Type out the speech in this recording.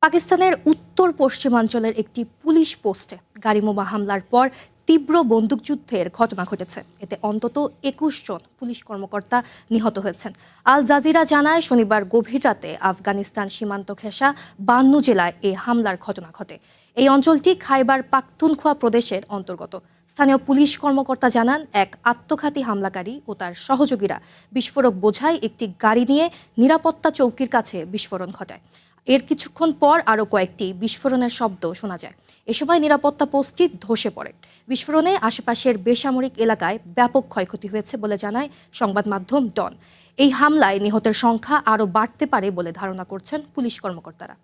পাকিস্তানের উত্তর পশ্চিমাঞ্চলের একটি পুলিশ পোস্টে গাড়িবোমা হামলার পর তীব্র বন্দুকযুদ্ধের ঘটনা ঘটেছে। এতে অন্তত ২১ জন পুলিশ কর্মকর্তা নিহত হয়েছেন। আল জাজিরা জানায়, শনিবার গভীর রাতে আফগানিস্তান সীমান্ত ঘেঁষা ৫২ জেলায় এই হামলার ঘটনা ঘটে। এই অঞ্চলটি খাইবার পাখতুনখোয়া প্রদেশের অন্তর্গত। স্থানীয় পুলিশ কর্মকর্তা জানান, এক আত্মঘাতী হামলাকারী ও তার সহযোগীরা বিস্ফোরক বোঝাই একটি গাড়ি নিয়ে নিরাপত্তা চৌকির কাছে বিস্ফোরণ ঘটায়। এর কিছুক্ষণ পর আরও কয়েকটি বিস্ফোরণের শব্দ শোনা যায়। এ সময় নিরাপত্তা পোস্টটি ধসে পড়ে। বিস্ফোরণে আশেপাশের বেসামরিক এলাকায় ব্যাপক ক্ষয়ক্ষতি হয়েছে বলে জানায় সংবাদ মাধ্যম ডন। এই হামলায় নিহতের সংখ্যা আরও বাড়তে পারে বলে ধারণা করছেন পুলিশ কর্মকর্তারা।